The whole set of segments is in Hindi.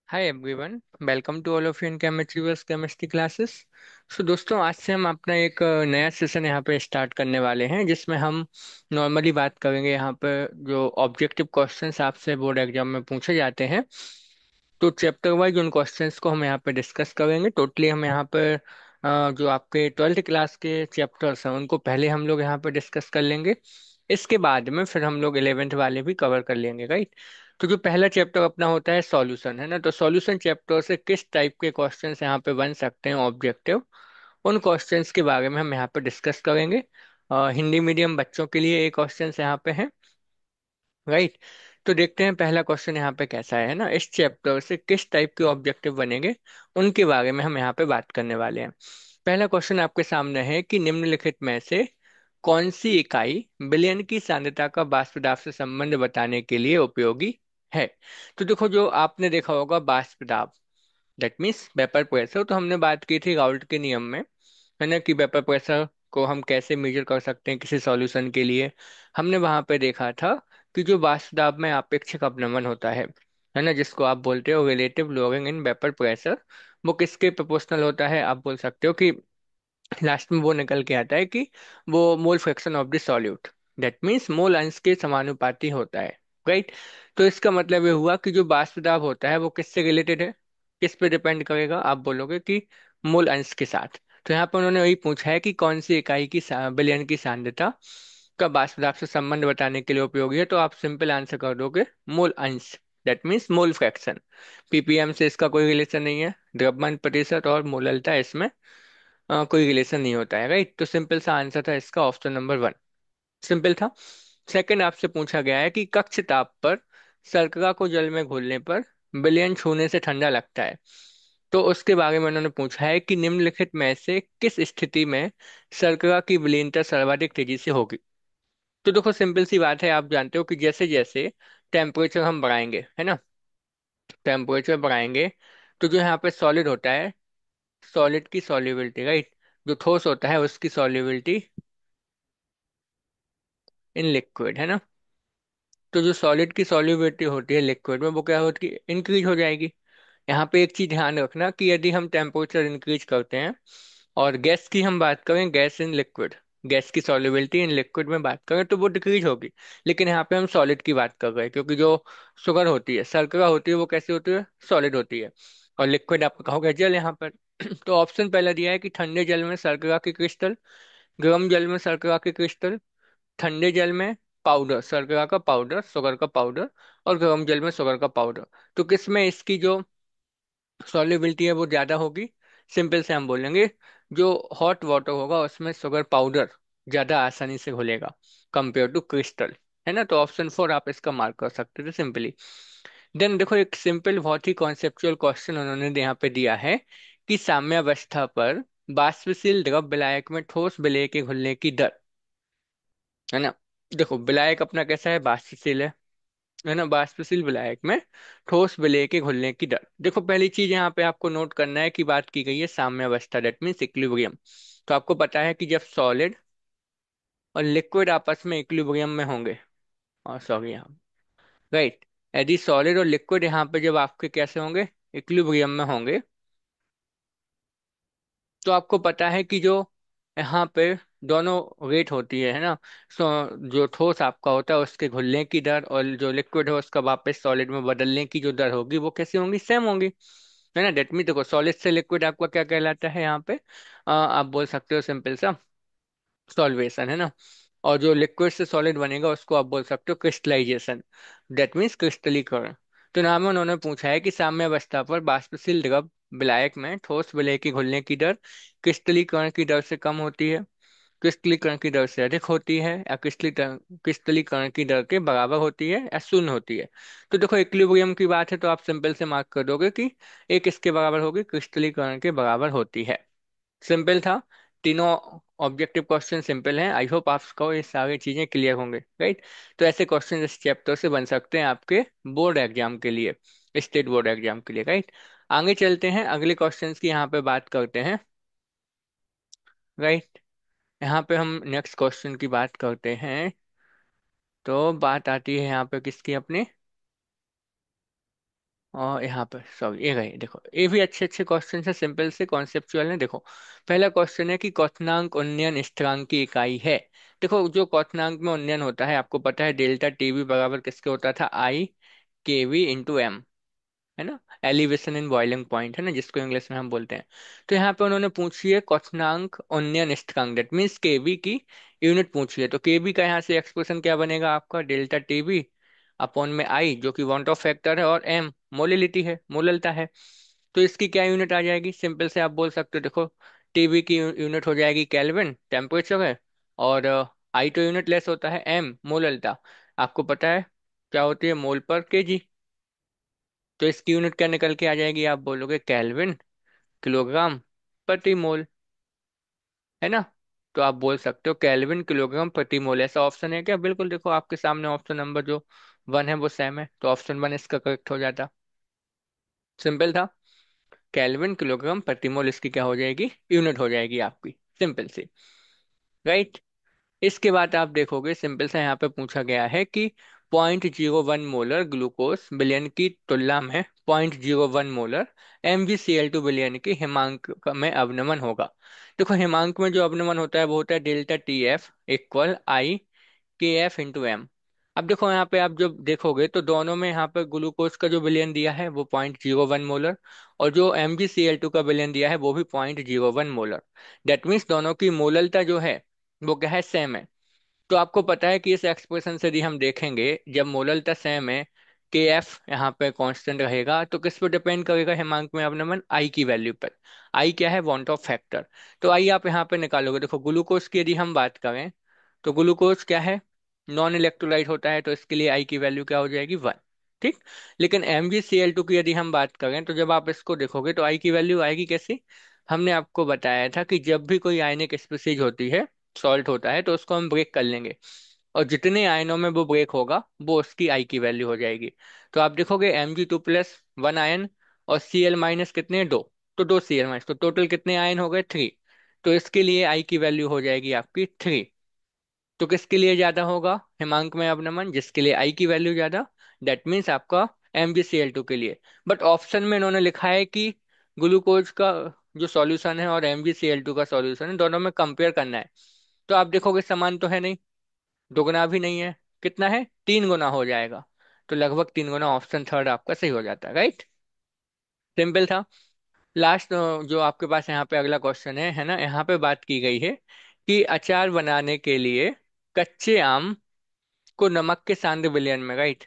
Hi everyone. Welcome to all of you in chemistry chemistry classes. So दोस्तों, आज से हम अपना एक नया सेशन यहाँ पे स्टार्ट करने वाले हैं, जिसमें हम नॉर्मली बात करेंगे यहाँ पे जो ऑब्जेक्टिव क्वेश्चंस आपसे बोर्ड एग्जाम में पूछे जाते हैं। तो चैप्टर वाइज उन क्वेश्चंस को हम यहाँ पे डिस्कस करेंगे। टोटली हम यहाँ पे जो आपके 12th क्लास के चैप्टर्स हैं उनको पहले हम लोग यहाँ पे डिस्कस कर लेंगे। इसके बाद में फिर हम लोग 11th वाले भी कवर कर लेंगे, राइट। तो जो पहला चैप्टर अपना होता है सॉल्यूशन, है ना, तो सॉल्यूशन चैप्टर से किस टाइप के क्वेश्चंस यहाँ पे बन सकते हैं ऑब्जेक्टिव, उन क्वेश्चंस के बारे में हम यहाँ पे डिस्कस करेंगे। हिंदी मीडियम बच्चों के लिए ये क्वेश्चंस यहाँ पे हैं, राइट। तो देखते हैं पहला क्वेश्चन यहाँ पे कैसा है ना, इस चैप्टर से किस टाइप के ऑब्जेक्टिव बनेंगे उनके बारे में हम यहाँ पे बात करने वाले हैं। पहला क्वेश्चन आपके सामने है कि निम्नलिखित में से कौन सी इकाई विलयन की सांद्रता का वाष्प दाब से संबंध बताने के लिए उपयोगी है। तो देखो, जो आपने देखा होगा वाष्प दाब, दैट मीन्स वेपर प्रेशर, तो हमने बात की थी राउल्ट के नियम में, है ना, कि वेपर प्रेशर को हम कैसे मेजर कर सकते हैं किसी सॉल्यूशन के लिए। हमने वहां पे देखा था कि जो वाष्प दाब में आपेक्षिक अवनमन होता है ना, जिसको आप बोलते हो relative lowering in vapour pressure, वो किसके प्रोपोर्शनल होता है, आप बोल सकते हो कि लास्ट में वो निकल के आता है कि वो mole fraction of the solute, that means mole अंश के समानुपाती होता है, राइट। तो इसका मतलब ये हुआ कि जो वाष्प दाब होता है वो किससे रिलेटेड है, किस पे डिपेंड करेगा, आप बोलोगे कि मोल अंश के साथ। तो यहाँ पर उन्होंने वही पूछा है कि कौन सी इकाई की विलयन की सांद्रता का वाष्प दाब से संबंध बताने के लिए उपयोगी है, तो आप सिंपल आंसर कर दोगे मोल अंश, that means mole fraction. Ppm से इसका कोई रिलेशन नहीं है, द्रव्यमान प्रतिशत और मोललता इसमें कोई रिलेशन नहीं होता है, राइट। तो सिंपल सा आंसर था इसका ऑप्शन नंबर वन, सिंपल था। सेकंड आपसे पूछा गया है कि कक्ष ताप पर शर्करा को जल में घोलने पर विलयन छूने से ठंडा लगता है। तो उसके बारे में उन्होंने पूछा है कि निम्नलिखित में से किस स्थिति में शर्करा की विलीनता सर्वाधिक तेजी से होगी। तो देखो, सिंपल सी बात है, आप जानते हो कि जैसे जैसे टेम्परेचर हम बढ़ाएंगे, है ना, टेम्परेचर बढ़ाएंगे, तो जो यहाँ पे सॉलिड होता है, सॉलिड की सॉल्युबिलिटी, राइट, जो ठोस होता है उसकी सॉल्युबिलिटी इन लिक्विड, है ना, तो जो सॉलिड की सॉल्युबिलिटी होती है लिक्विड में वो क्या होती है, इंक्रीज हो जाएगी। यहाँ पे एक चीज ध्यान रखना कि यदि हम टेम्परेचर इंक्रीज करते हैं और गैस की हम बात करें, गैस इन लिक्विड, गैस की सॉल्युबिलिटी इन लिक्विड में बात करें तो वो डिक्रीज होगी। लेकिन यहाँ पे हम सॉलिड की बात कर रहे हैं, क्योंकि जो शुगर होती है, शर्करा होती है, वो कैसी होती है, सॉलिड होती है। और लिक्विड आपका कहोगे जल यहाँ पर। तो ऑप्शन पहला दिया है कि ठंडे जल में शर्करा की क्रिस्टल, गर्म जल में शर्करा की क्रिस्टल, ठंडे जल में पाउडर, शर्करा का पाउडर, शुगर का पाउडर, और गर्म जल में शुगर का पाउडर। तो किसमें इसकी जो सॉल्युबिलिटी है वो ज्यादा होगी, सिंपल से हम बोलेंगे जो हॉट वाटर होगा उसमें शुगर पाउडर ज्यादा आसानी से घुलेगा कंपेयर टू क्रिस्टल, है ना। तो ऑप्शन फोर आप इसका मार्क कर सकते थे सिंपली। देन देखो, एक सिंपल बहुत ही कॉन्सेप्चुअल क्वेश्चन उन्होंने यहाँ पे दिया है कि साम्यावस्था पर बाष्पशील द्रव विलायक में ठोस विलेय के घुलने की दर, है ना। देखो, विलायक अपना कैसा है, बाष्पशील है ना, वाष्पशील विलायक में ठोस विलेय के घुलने की दर। देखो, पहली चीज यहाँ पे आपको नोट करना है कि बात की गई है साम्यावस्था, दैट मीन्स इक्विलिब्रियम। तो आपको पता है कि जब सॉलिड और लिक्विड आपस में इक्विलिब्रियम में होंगे, और सॉरी यहाँ, राइट, यदि सॉलिड और लिक्विड यहाँ पे जब आपके कैसे होंगे, इक्विलिब्रियम में होंगे, तो आपको पता है कि जो यहाँ पे दोनों रेट होती है ना, सो जो ठोस आपका होता है उसके घुलने की दर और जो लिक्विड है उसका वापस सॉलिड में बदलने की जो दर होगी वो कैसी होंगी, सेम होंगी, है ना। डेट मीन देखो, सॉलिड से लिक्विड आपका क्या कहलाता है यहाँ पे, आप बोल सकते हो सिंपल सा सॉल्वेशन, है ना। और जो लिक्विड से सॉलिड बनेगा उसको आप बोल सकते हो क्रिस्टलाइजेशन, दैट मीन्स क्रिस्टलीकरण। तो नाम में उन्होंने पूछा है कि साम्यावस्था पर बाष्पशील द्रव विलायक में ठोस विलेय की घुलने की दर क्रिस्टलीकरण की दर से कम होती है, क्रिस्टलीकरण की दर से अधिक होती है, या क्रिस्टलीकरण की दर के बराबर होती है, या शून्य होती है। तो देखो, इक्विलिब्रियम की बात है तो आप सिंपल से मार्क कर दोगे कि एक इसके बराबर होगी, क्रिस्टलीकरण के बराबर होती है। सिंपल था, तीनों ऑब्जेक्टिव क्वेश्चन सिंपल हैं। आई होप आपको ये सारी चीजें क्लियर होंगे, राइट। तो ऐसे क्वेश्चन इस चैप्टर से बन सकते हैं आपके बोर्ड एग्जाम के लिए, स्टेट बोर्ड एग्जाम के लिए, राइट। आगे चलते हैं, अगले क्वेश्चंस की यहाँ पे बात करते हैं, राइट। यहाँ पे हम नेक्स्ट क्वेश्चन की बात करते हैं। तो बात आती है यहाँ पे किसकी, अपने और यहाँ पर सॉरी ये गए, देखो ये भी अच्छे अच्छे क्वेश्चन है, सिंपल से कॉन्सेप्चुअल है। देखो पहला क्वेश्चन है कि क्वथनांक उन्नयन स्थिरांक की इकाई है। देखो जो क्वथनांक में उन्नयन होता है, आपको पता है डेल्टा टीवी बराबर किसके होता था, आई के वी इंटू एम, है ना, एलिवेशन इन बॉइलिंग पॉइंट, है ना, जिसको इंग्लिश में हम बोलते हैं। तो यहाँ पे उन्होंने पूछी है क्वथनांक उन्नयन स्थिरांक, दैट मीन्स केवी की यूनिट पूछी है। तो केवी का यहाँ से एक्सप्रेशन क्या बनेगा आपका, डेल्टा टीवी अपॉन में आई जो कि वांट ऑफ फैक्टर है, और एम मोलिलिटी है, मोललता है। तो इसकी क्या यूनिट आ जाएगी, सिंपल से आप बोल सकते हो, देखो टीवी की यूनिट हो जाएगी केल्विन, टेम्परेचर है, और आई तो यूनिट लेस होता है, एम मोललता, आपको पता है क्या होती है, मोल पर केजी। तो इसकी यूनिट क्या निकल के आ जाएगी, आप बोलोगे केल्विन किलोग्राम प्रति मोल, है ना। तो आप बोल सकते हो केल्विन किलोग्राम प्रति मोल। ऐसा ऑप्शन है क्या, बिल्कुल, देखो आपके सामने ऑप्शन नंबर जो वन है वो सेम है, तो ऑप्शन वन इसका करेक्ट हो जाता। सिंपल था, केल्विन किलोग्राम प्रति मोल इसकी क्या हो जाएगी, यूनिट हो जाएगी आपकी, सिंपल सी, राइट। इसके बाद आप देखोगे सिंपल सा यहाँ पे पूछा गया है कि 0.01 मोलर ग्लूकोज बिलियन की तुलना में 0.01 मोलर MgCl2 बिलियन की हिमांक में अवनमन होगा। देखो हिमांक में जो अवनमन होता है वो होता है डेल्टा TF इक्वल आई के एफ इंटू एम। अब देखो यहाँ पे आप जब देखोगे तो दोनों में यहाँ पे ग्लूकोज का जो बिलियन दिया है वो 0.01 मोलर, और जो MgCl2 का बिलियन दिया है वो भी 0.01 मोलर। डेट मीन्स दोनों की मोललता जो है वो क्या है, सेम है। तो आपको पता है कि इस एक्सप्रेशन से यदि हम देखेंगे, जब मोललता सेम है, के एफ यहाँ पे कांस्टेंट रहेगा, तो किस पर डिपेंड करेगा हिमांक में अवनमन, आई की वैल्यू पर। आई क्या है, वांट ऑफ फैक्टर। तो आई आप यहाँ पे निकालोगे, देखो ग्लूकोज की यदि हम बात करें तो ग्लूकोज क्या है, नॉन इलेक्ट्रोलाइट होता है, तो इसके लिए आई की वैल्यू क्या हो जाएगी, वन। ठीक। लेकिन MgCl2 की यदि हम बात करें तो जब आप इसको देखोगे तो आई की वैल्यू आएगी कैसे, हमने आपको बताया था कि जब भी कोई आयनिक स्पीसीज होती है, सॉल्ट होता है, तो उसको हम ब्रेक कर लेंगे, और जितने आयनों में वो ब्रेक होगा वो उसकी आई की वैल्यू हो जाएगी। तो आप देखोगे Mg2+1 आयन, और Cl- कितने, दो, तो दो Cl-, तो टोटल कितने आयन हो गए, थ्री। तो इसके लिए आई की वैल्यू हो जाएगी आपकी थ्री। तो किसके लिए ज्यादा होगा, हिमांक में अवनमन जिसके लिए आई की वैल्यू ज्यादा, दैट मीन्स आपका MgCl2 के लिए। बट ऑप्शन में इन्होंने लिखा है कि ग्लूकोज का जो सॉल्यूशन है और MgCl2 का सॉल्यूशन है, दोनों में कंपेयर करना है। तो आप देखोगे समान तो है नहीं, दुगना भी नहीं है, कितना है, तीन गुना हो जाएगा। तो लगभग तीन गुना, ऑप्शन थर्ड आपका सही हो जाता है, राइट। सिंपल था। लास्ट जो आपके पास यहाँ पे अगला क्वेश्चन है ना, यहाँ पे बात की गई है कि अचार बनाने के लिए कच्चे आम को नमक के सांद्र विलयन में, राइट,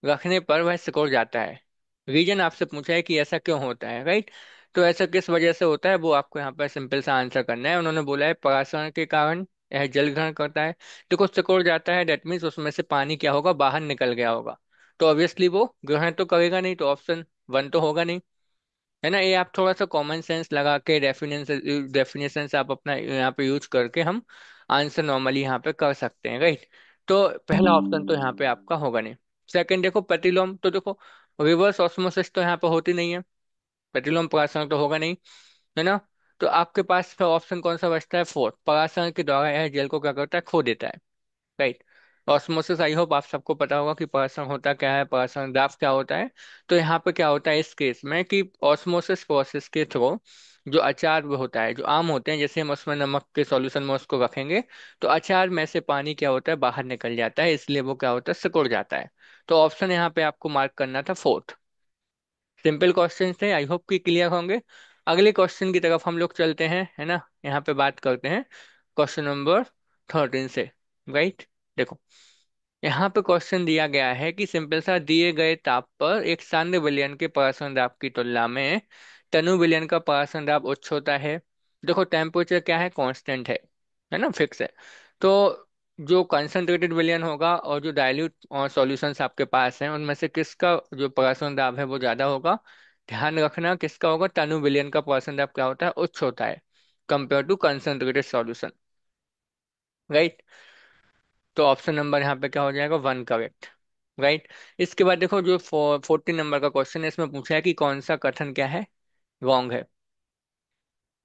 रखने पर वह सिकुड़ जाता है। रीजन आपसे पूछा है कि ऐसा क्यों होता है, राइट। तो ऐसा किस वजह से होता है वो आपको यहाँ पर सिंपल सा आंसर करना है। उन्होंने बोला है परासरण के कारण यह जल ग्रहण करता है। देखो सिकुड़ जाता है, डेट मीन्स उसमें से पानी क्या होगा, बाहर निकल गया होगा, तो ऑब्वियसली वो ग्रहण तो करेगा नहीं, तो ऑप्शन वन तो होगा नहीं, है ना। ये आप थोड़ा सा कॉमन सेंस लगा के डेफिनेशन डेफिनेशन से आप अपना यहाँ पे यूज करके हम आंसर नॉर्मली यहाँ पे कर सकते हैं, राइट। तो पहला ऑप्शन तो यहाँ पे आपका होगा नहीं। सेकंड देखो प्रतिलोम, तो देखो रिवर्स ऑस्मोसिस तो यहाँ पे होती नहीं है, प्रतिलोम परासरण तो होगा नहीं, है ना। तो आपके पास फिर ऑप्शन कौन सा बचता है, फोर्थ, परासरण के द्वारा यह जेल को क्या करता है, खो देता है, राइट। ऑस्मोसिस आई होप आप सबको पता होगा कि परासरण होता क्या है, परासरण ग्राफ क्या होता है। तो यहाँ पे क्या होता है इस केस में कि ऑस्मोसिस प्रोसेस के थ्रू जो अचार वो होता है, जो आम होते हैं, जैसे हम उसमें नमक के सॉल्यूशन में उसको रखेंगे, तो अचार में से पानी क्या होता है, बाहर निकल जाता है, इसलिए वो क्या होता है, सिकुड़ जाता है। तो ऑप्शन यहाँ पे आपको मार्क करना था फोर्थ। सिंपल क्वेश्चन थे, आई होप कि क्लियर होंगे। अगले क्वेश्चन की तरफ हम लोग चलते हैं, है ना। यहाँ पे बात करते हैं क्वेश्चन नंबर 13 से, राइट। देखो यहाँ पे क्वेश्चन दिया गया है कि सिंपल सा दिए गए ताप पर एक सांद्र विलयन के परासरण दाब की तुलना में तनु विलयन का परासरण दाब उच्च होता है। देखो टेम्परेचर क्या है, कांस्टेंट है ना, फिक्स है। तो जो कंसंट्रेटेड विलयन होगा और जो डाइल्यूट और सॉल्यूशंस आपके पास हैं उनमें से किसका जो परासरण दाब है वो ज्यादा होगा। ध्यान रखना किसका होगा, तनु विलयन का परासरण दाब क्या होता है, उच्च होता है compare to concentrated solution, right. तो ऑप्शन नंबर यहाँ पे क्या हो जाएगा, वन करेक्ट, राइट। इसके बाद देखो जो 14 नंबर का क्वेश्चन है, इसमें पूछा है कि कौन सा कथन क्या है, रॉन्ग है।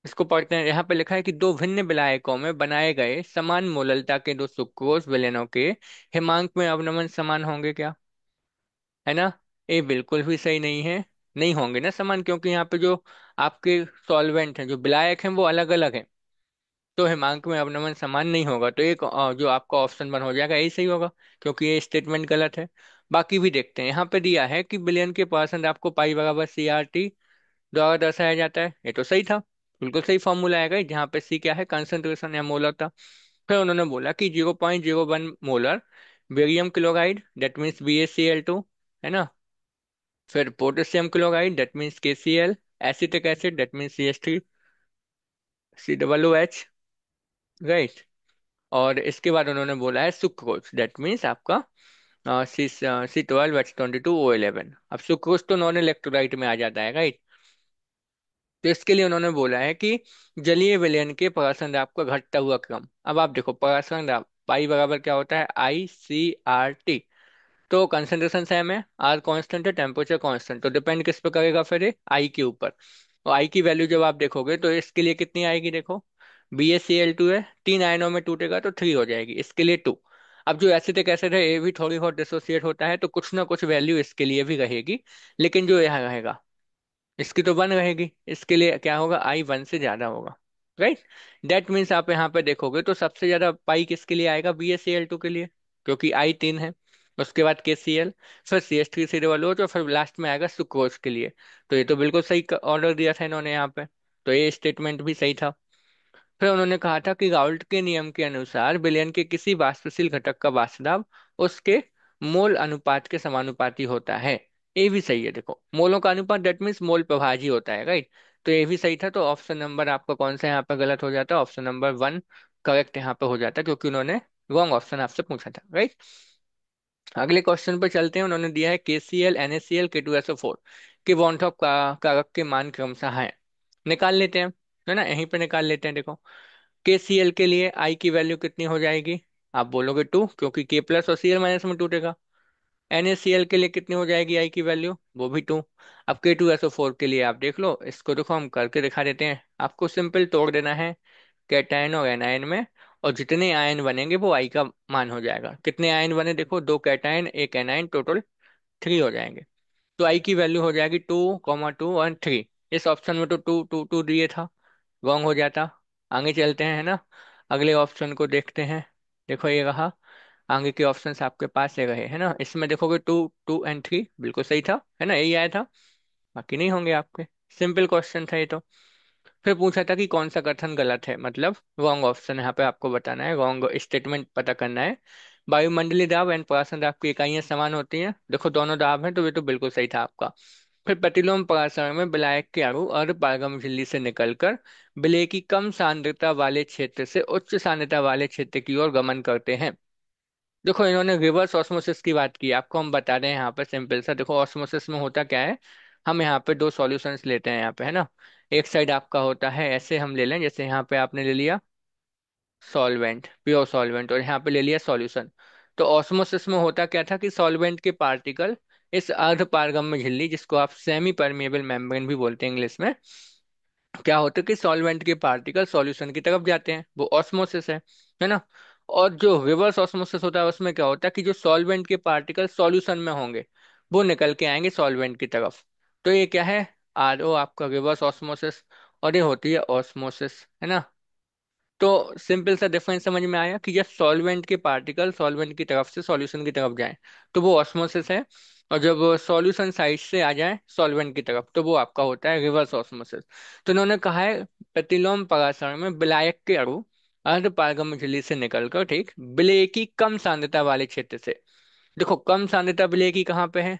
इसको पढ़ते हैं, यहाँ पे लिखा है कि दो भिन्न विलायकों में बनाए गए समान मोललता के दो सुक्रोज विलयनों के हिमांक में अवनमन समान होंगे क्या, है ना। ये बिल्कुल भी सही नहीं है। नहीं होंगे ना समान, क्योंकि यहाँ पे जो आपके सॉल्वेंट हैं, जो विलायक हैं, वो अलग अलग हैं। तो हिमांक में अवनमन समान नहीं होगा, तो एक जो आपका ऑप्शन वन हो जाएगा यही सही होगा, क्योंकि ये स्टेटमेंट गलत है। बाकी भी देखते हैं। यहाँ पे दिया है कि बिलियन के परसेंट आपको पाई बराबर CRT द्वारा दर्शाया जाता है, ये तो सही था। बिल्कुल सही फॉर्मूला आएगा, जहाँ पे सी क्या है, कंसंट्रेशन या मोलर था। फिर उन्होंने बोला कि 0.01 molar barium chloride, that means BaCl2, है ना। फिर potassium chloride, that means KCl, acetic acid, that means CH3COOH, right. और इसके बाद उन्होंने बोला है सुक्रोज, दैट मीन्स आपका C12H22O11। अब सुक्रोज तो नॉन इलेक्ट्रोलाइट में आ जाता है, राइट। तो इसके लिए उन्होंने बोला है कि जलीय विलयन के प्रसंग दाब का घटता हुआ क्रम। अब आप देखो, प्रसंग दाब पाई बराबर क्या होता है, ICRT। तो कंसंट्रेशन सेम है, आर कांस्टेंट है, टेम्परेचर कांस्टेंट, तो डिपेंड किस पे करेगा फिर, आई के ऊपर। और आई की वैल्यू जब आप देखोगे तो इसके लिए कितनी आएगी, देखो BaCl2 है, 3 आयनों में टूटेगा तो 3 हो जाएगी, इसके लिए 2। अब जो एसिटिक एसिड है ये भी थोड़ी बहुत डिसोसिएट होता है, तो कुछ ना कुछ वैल्यू इसके लिए भी रहेगी। लेकिन जो यहाँ रहेगा, इसकी तो 1 रहेगी, इसके लिए क्या होगा, I 1 से ज्यादा होगा, राइट। दैट मीन्स आप यहाँ पे देखोगे तो सबसे ज्यादा पाई किसके लिए आएगा, BaCl2 के लिए, क्योंकि I 3 है। उसके बाद KCl, फिर CH3 COOH, और फिर लास्ट में आएगा सुक्रोज के लिए। तो ये तो बिल्कुल सही ऑर्डर दिया था इन्होंने यहाँ पे। तो ये स्टेटमेंट भी सही था। फिर उन्होंने कहा था कि राउल्ट के नियम के अनुसार विलयन के किसी वाष्पशील घटक का वाष्प दाब उसके मोल अनुपात के समानुपाती होता है। ये भी सही है, देखो मोलों का अनुपात दैट मीन्स मोल प्रभाजी होता है, राइट। तो ये भी सही था। तो ऑप्शन नंबर आपका कौन सा यहाँ पे गलत हो जाता है, ऑप्शन नंबर 1 करेक्ट यहाँ पे हो जाता है, क्योंकि उन्होंने रॉन्ग ऑप्शन आपसे पूछा था, राइट। अगले क्वेश्चन पे चलते हैं। उन्होंने दिया है KCl NaCl K2SO4 के बॉन्ड ऑफ कारक के मान क्रमशः हैं। निकाल लेते हैं, है ना, यहीं पे निकाल लेते हैं। देखो KCl के लिए आई की वैल्यू कितनी हो जाएगी, आप बोलोगे 2, क्योंकि K प्लस और Cl माइनस में टूटेगा। NaCl के लिए कितनी हो जाएगी आई की वैल्यू, वो भी 2। अब K2SO4 के लिए आप देख लो, इसको देखो हम करके दिखा देते हैं। आपको सिंपल तोड़ देना है कैटायन और एनायन में, और जितने आयन बनेंगे वो आई का मान हो जाएगा। कितने आयन बने, देखो 2 कैटायन 1 एनायन, टोटल 3 हो जाएंगे। तो आई की वैल्यू हो जाएगी 2,2 और 3। इस ऑप्शन में तो 2 2 2 दिए था, रॉन्ग हो जाता। आगे चलते हैं, है ना। अगले ऑप्शन को देखते हैं। देखो ये रहा, आगे के ऑप्शंस आपके पास ये रहे, है ना। इसमें देखोगे 2 2 और 3 बिल्कुल सही था, है ना, यही आया था। बाकी नहीं होंगे आपके। सिंपल क्वेश्चन था ये तो। फिर पूछा था कि कौन सा कथन गलत है, मतलब रॉन्ग ऑप्शन यहाँ पे आपको बताना है, रॉन्ग स्टेटमेंट पता करना है। वायुमंडलीय दाब एंड परासन दाब की इकाइयां समान होती हैं, देखो दोनों दाब हैं, तो ये तो बिल्कुल सही था आपका। फिर प्रतिलोम परासरण में विलायक के अणु अर्धपारगम झिल्ली से निकलकर विलेय की कम सांद्रता वाले क्षेत्र से उच्च सांद्रता वाले क्षेत्र की ओर गमन करते हैं। देखो इन्होंने रिवर्स ऑस्मोसिस की बात की, आपको हम बता रहे हैं यहाँ पर सिंपल सा। देखो ऑस्मोसिस में होता क्या है, हम यहाँ पे दो सॉल्यूशंस लेते हैं यहाँ पे, है ना। एक साइड आपका होता है, ऐसे हम ले लें, जैसे यहाँ पे आपने ले लिया सॉल्वेंट, प्योर सॉल्वेंट, और यहाँ पे ले लिया सॉल्यूशन। तो ऑस्मोसिस में होता क्या था कि सॉल्वेंट के पार्टिकल इस अर्ध पारगम्य झिल्ली, जिसको आप सेमी परमेबल मेम्ब्रेन भी बोलते हैं इंग्लिश में, क्या होता है कि सॉल्वेंट के पार्टिकल सॉल्यूशन की तरफ जाते हैं, वो ऑस्मोसिस है ना। और जो रिवर्स ऑस्मोसिस होता है उसमें क्या होता है कि जो सॉल्वेंट के पार्टिकल सॉल्यूशन में होंगे वो निकल के आएंगे सॉल्वेंट की तरफ। तो ये क्या है, RO आपका रिवर्स ऑस्मोसिस, और ये होती है ऑस्मोसिस, है ना। तो सिंपल सा डिफरेंस समझ में आया कि जब सॉल्वेंट के पार्टिकल सॉल्वेंट की तरफ से सॉल्यूशन की तरफ जाएं तो वो ऑस्मोसिस है, और जब सॉल्यूशन साइड से आ जाए सॉल्वेंट की तरफ तो वो आपका होता है रिवर्स ऑस्मोसिस। तो इन्होंने कहा है प्रतिलोम परासरण में विलायक के अणु अर्ध पारगम्य झिल्ली से निकलकर, ठीक, विलेय की कम सांद्रता वाले क्षेत्र से। देखो कम सांद्रता विलेय की कहाँ पे है,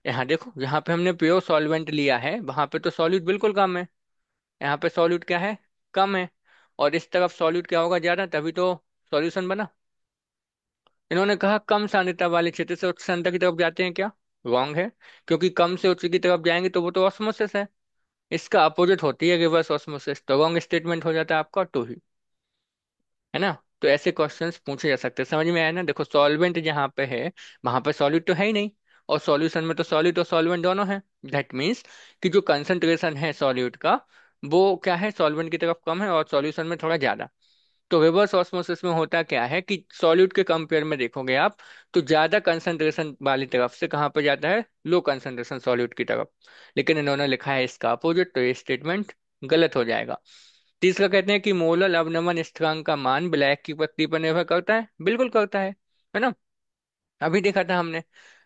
यहाँ देखो, जहाँ पे हमने प्योर सॉल्वेंट लिया है वहां पे तो सॉल्यूट बिल्कुल कम है, यहाँ पे सॉल्यूट क्या है, कम है। और इस तरफ सॉल्यूट क्या होगा, ज्यादा, तभी तो सॉल्यूशन बना। इन्होंने कहा कम सांद्रता वाले क्षेत्र से उच्च सांद्रता की तरफ जाते हैं, क्या, रॉन्ग है। क्योंकि कम से उच्च की तरफ जाएंगे तो वो तो ऑस्मोसिस है, इसका अपोजिट होती है रिवर्स ऑस्मोसिस, तो रॉन्ग स्टेटमेंट हो जाता है आपका 2 ही, है ना। तो ऐसे क्वेश्चंस पूछे जा सकते हैं, समझ में आया ना। देखो सॉल्वेंट जहाँ पे है वहां पे सॉल्यूट तो है ही नहीं, और सॉल्यूशन में तो सॉल्यूट और सॉल्वेंट दोनों है। दैट मीन्स कि जो कंसंट्रेशन है सॉल्यूट का, वो क्या है, सॉल्वेंट की तरफ कम है और सॉल्यूशन में थोड़ा ज्यादा। तो रिवर्स ऑस्मोसिस में होता क्या है कि सॉल्यूट के कंपेयर में देखोगे आप, तो ज्यादा कंसंट्रेशन वाली तरफ से कहाँ पर जाता है, लो कंसंट्रेशन सॉल्यूट की तरफ। लेकिन इन्होंने लिखा है इसका अपोजिट, तो ये स्टेटमेंट गलत हो जाएगा। तीसरा कहते हैं कि मोलर अवनमन स्थिरांक का मान ब्लैक की पत्ती पर निर्भर करता है, बिल्कुल करता है ना। अभी देखा था हमने,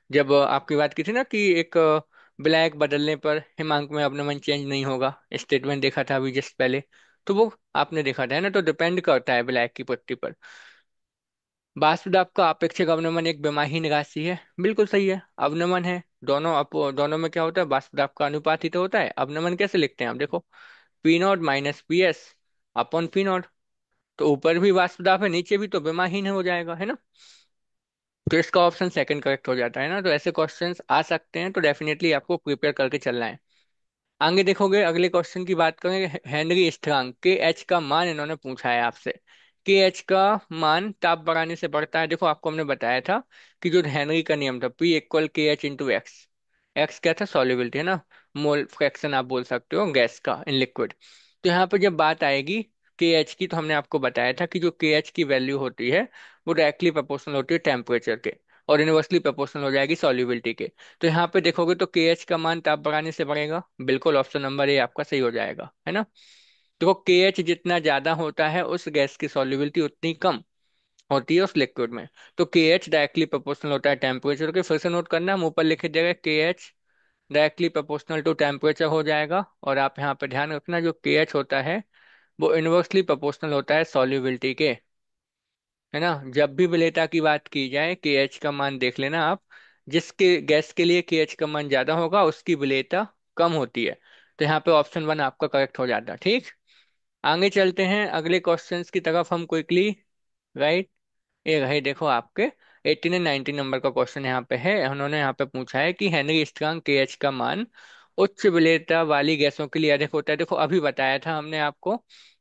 जब आपकी बात की थी ना कि एक ब्लैक बदलने पर हिमांक में अवनमन चेंज नहीं होगा, स्टेटमेंट देखा था अभी जस्ट पहले। तो वो आपने देखा था है ना, तो डिपेंड करता है ब्लैक की पत्ती पर। वाष्पदाब का अपेक्षित अवनमन एक विमाहीन राशि है, बिल्कुल सही है, अवनमन है। दोनों में क्या होता है, वाष्पदाब का अनुपात ही तो होता है। अवनमन कैसे लिखते हैं आप देखो, P not minus P S upon P not. तो ऊपर भी वाष्पदाब है, नीचे भी, तो विमाहीन हो जाएगा, है ना। तो इसका ऑप्शन सेकंड करेक्ट हो जाता है ना। तो ऐसे क्वेश्चंस आ सकते हैं, तो डेफिनेटली आपको प्रिपेयर करके चलना है। आगे देखोगे, अगले क्वेश्चन की बात करेंगे, हेनरी स्थिरांक के एच का मान इन्होंने पूछा है आपसे। के एच का मान ताप बढ़ाने से बढ़ता है। देखो आपको हमने बताया था कि जो हेनरी का नियम था, पी इक्वल के एच इंटू एक्स। एक्स क्या था, सॉल्युबिलिटी है ना, मोल फ्रैक्शन आप बोल सकते हो गैस का इन लिक्विड। तो यहाँ पर जब बात आएगी के एच की, तो हमने आपको बताया था कि जो के एच की वैल्यू होती है वो डायरेक्टली प्रोपोर्शनल होती है टेम्परेचर के, और इनवर्सली प्रोपोर्शनल हो जाएगी सॉल्युबिलिटी के। तो यहाँ पे देखोगे तो के एच का मान ताप बढ़ाने से बढ़ेगा, बिल्कुल ऑप्शन नंबर ए आपका सही हो जाएगा, है ना। देखो के एच जितना ज्यादा होता है उस गैस की सॉल्युबिलिटी उतनी कम होती है उस लिक्विड में। तो के एच डायरेक्टली प्रोपोर्शनल होता है टेम्परेचर के। फिर से नोट करना, हम ऊपर लिखे देगा K H directly proportional to temperature हो जाएगा। और आप यहाँ पे ध्यान रखना, जो के एच होता है वो इनवर्सली प्रोपोर्शनल होता है सॉल्युबिलिटी के, है ना। जब भी विलेयता की बात की जाए, के एच का मान देख लेना आप, जिसके गैस के लिए के एच का मान ज्यादा होगा उसकी विलेयता कम होती है। तो यहाँ पे ऑप्शन वन आपका करेक्ट हो जाता है, ठीक। आगे चलते हैं अगले क्वेश्चंस की तरफ हम क्विकली, राइट। ये रहे देखो आपके 18 एंड 19 नंबर का क्वेश्चन यहाँ पे है। उन्होंने यहाँ पे पूछा है कि हेनरी स्थिरांक के एच का मान उच्च विलेयता वाली गैसों के लिए अधिक होता है। देखो अभी बताया था हमने आपको,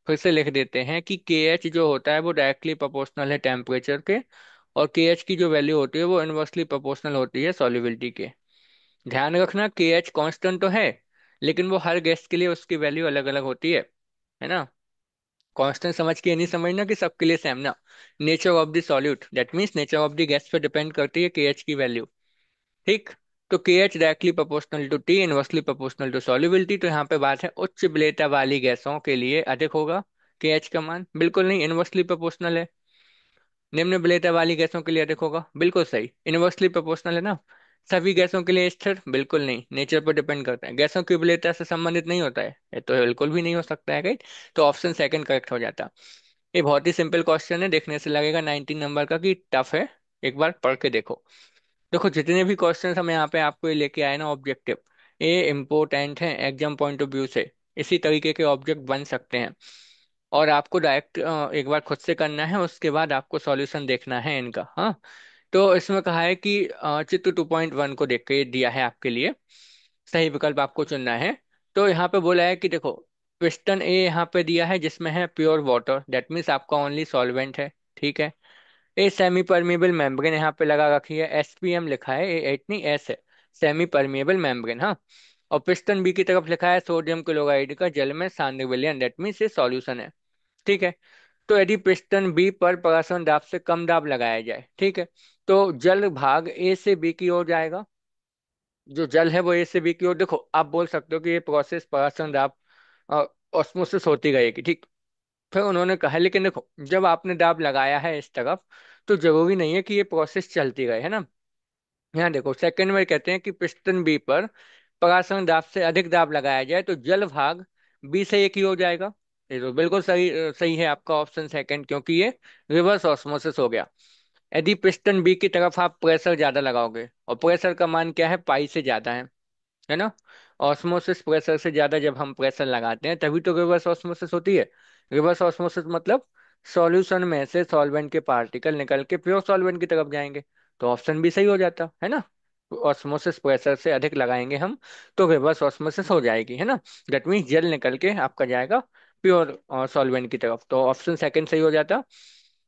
फिर से लिख देते हैं कि के एच जो होता है वो डायरेक्टली प्रोपोर्शनल है टेम्परेचर के, और के एच की जो वैल्यू होती है वो इनवर्सली प्रोपोर्शनल होती है सॉल्युबिलिटी के। ध्यान रखना के एच कांस्टेंट तो है, लेकिन वो हर गैस के लिए उसकी वैल्यू अलग अलग होती है ना। कांस्टेंट समझ के ये नहीं समझना कि सबके लिए सेम ना। Nature of the solute, that means nature of the gas पे डिपेंड करती है के एच की वैल्यू, ठीक। तो K H directly proportional to T, inversely proportional to solubility. तो यहाँ पे बात है उच्च विलेयता वाली गैसों के लिए अधिक होगा के एच का मान, बिल्कुल नहीं, इनवर्सली प्रोपोर्शनल है। निम्न विलेयता वाली गैसों के लिए अधिक होगा, बिल्कुल सही, इनवर्सली प्रोपोर्शनल है ना। सभी गैसों के लिए स्थिर, बिल्कुल नहीं, नेचर पर डिपेंड करता है, गैसों की विलेयता से संबंधित नहीं होता है, ये तो बिल्कुल भी नहीं हो सकता है, राइट। तो ऑप्शन सेकंड करेक्ट हो जाता। ये बहुत ही सिंपल क्वेश्चन है, देखने से लगेगा 19 नंबर का कि टफ है, एक बार पढ़ के देखो। देखो जितने भी क्वेश्चंस हम यहाँ पे आपको ये लेके आए ना ऑब्जेक्टिव, ये इम्पोर्टेंट है एग्जाम पॉइंट ऑफ व्यू से। इसी तरीके के ऑब्जेक्ट बन सकते हैं, और आपको डायरेक्ट एक बार खुद से करना है, उसके बाद आपको सॉल्यूशन देखना है इनका, हाँ। तो इसमें कहा है कि चित्र 2.1 को देख के ये दिया है आपके लिए, सही विकल्प आपको चुनना है। तो यहाँ पे बोला है कि देखो, पिस्टन ए यहाँ पे दिया है जिसमें है प्योर वाटर, दैट मीन्स आपका ओनली सॉल्वेंट है, ठीक है। ए सेमी परमेबल मेम्ब्रेन यहाँ पे लगा रखी है, एसपीएम लिखा है, ए इतनी एस है, सेमी परमेबल मेम्ब्रेन, हाँ। और पिस्टन बी की तरफ लिखा है सोडियम क्लोराइड का जल में सांद्र विलयन, दैट मीन्स ये सॉल्यूशन है, ठीक है। तो यदि पिस्टन बी पर परासवन दाब से कम दाब लगाया जाए, ठीक है, तो जल भाग ए से बी की ओर जाएगा, जो जल है वो ए से बी की ओर। देखो आप बोल सकते हो कि ये प्रोसेस परासवन दाब ऑस्मोसिस होती रहेगी, ठीक। फिर उन्होंने कहा लेकिन देखो, जब आपने दाब लगाया है इस तरफ, तो जरूरी नहीं है कि ये प्रोसेस चलती रहे, है ना। यहाँ देखो सेकंड में कहते हैं कि पिस्टन बी पर परासवन दाब से अधिक दाब लगाया जाए तो जल भाग बी से एक ही हो जाएगा। ये तो बिल्कुल सही है आपका ऑप्शन सेकंड, क्योंकि ये रिवर्स ऑस्मोसिस हो गया। यदि पिस्टन बी की तरफ आप प्रेशर ज्यादा लगाओगे, और प्रेशर का मान क्या है, पाई से ज्यादा है ना। ऑस्मोसिस प्रेशर से ज्यादा जब हम प्रेशर लगाते हैं तभी तो रिवर्स ऑस्मोसिस होती है। रिवर्स ऑस्मोसिस मतलब सॉल्यूशन में से सॉल्वेंट के पार्टिकल निकल के प्योर सॉल्वेंट की तरफ जाएंगे। तो ऑप्शन भी सही हो जाता है ना। ऑस्मोसिस प्रेशर से अधिक लगाएंगे हम, तो रिवर्स ऑस्मोसिस हो जाएगी, है ना। दैट मीन्स जेल निकल के आपका जाएगा प्योर सॉल्वेंट की तरफ, तो ऑप्शन सेकंड सही हो जाता।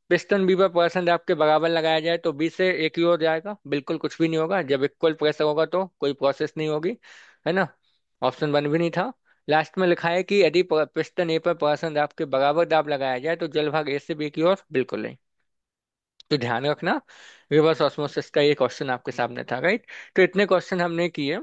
पिस्टन बी पर प्रेशर आपके बराबर लगाया जाए तो बी से एक ही हो जाएगा, बिल्कुल कुछ भी नहीं होगा, जब इक्वल प्रेशर होगा तो कोई प्रोसेस नहीं होगी, है ना। ऑप्शन वन भी नहीं था। लास्ट में लिखा है कि यदि पिस्टन ए पर पर्सन दाब के बराबर दाब लगाया जाए तो जल भाग ए से बी की ओर बिल्कुल नहीं। तो ध्यान रखना, रिवर्स ऑस्मोसिस का ये क्वेश्चन आपके सामने था, राइट। तो इतने क्वेश्चन हमने किए।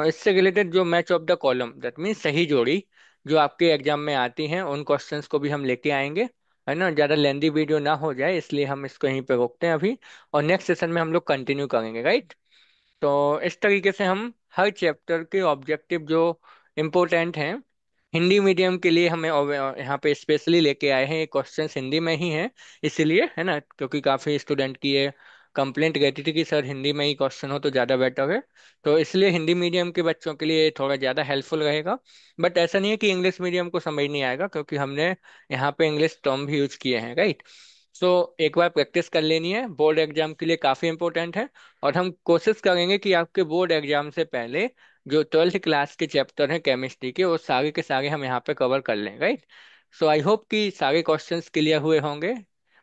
इससे रिलेटेड जो match of the column, that mean सही जोड़ी, जो आपके एग्जाम में आती हैं, उन क्वेश्चंस को भी हम लेके आएंगे, है ना। ज़्यादा लेंदी वीडियो ना हो जाए इसलिए हम इसको यहीं पे रोकते हैं अभी, और नेक्स्ट सेशन में हम लोग कंटिन्यू करेंगे, राइट। तो इस तरीके से हम हर चैप्टर के ऑब्जेक्टिव जो इम्पोर्टेंट हैं, हिंदी मीडियम के लिए हमें यहाँ पे स्पेशली लेके आए हैं। ये क्वेश्चंस हिंदी में ही हैं इसीलिए, है ना, क्योंकि काफ़ी स्टूडेंट की ये कंप्लेंट रहती थी कि सर हिंदी में ही क्वेश्चन हो तो ज़्यादा बेटर है। तो इसलिए हिंदी मीडियम के बच्चों के लिए ये थोड़ा ज़्यादा हेल्पफुल रहेगा। बट ऐसा नहीं है कि इंग्लिश मीडियम को समझ नहीं आएगा, क्योंकि हमने यहाँ पे इंग्लिश टर्म भी यूज किए हैं, राइट। सो एक बार प्रैक्टिस कर लेनी है, बोर्ड एग्जाम के लिए काफ़ी इंपॉर्टेंट है। और हम कोशिश करेंगे कि आपके बोर्ड एग्जाम से पहले जो 12th क्लास के चैप्टर हैं केमिस्ट्री के, वो सारे के सारे हम यहाँ पे कवर कर लें, राइट। सो आई होप कि सारे क्वेश्चंस क्लियर हुए होंगे।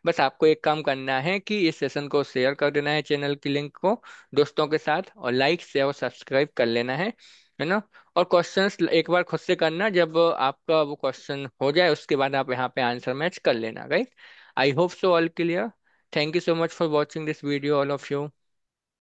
बस आपको एक काम करना है कि इस सेशन को शेयर कर देना है, चैनल की लिंक को दोस्तों के साथ, और लाइक शेयर और सब्सक्राइब कर लेना है ना। और क्वेश्चंस एक बार खुद से करना, जब आपका वो क्वेश्चन हो जाए उसके बाद आप यहाँ पे आंसर मैच कर लेना, right. I hope so all clear. Thank you so much for watching this video, all of you.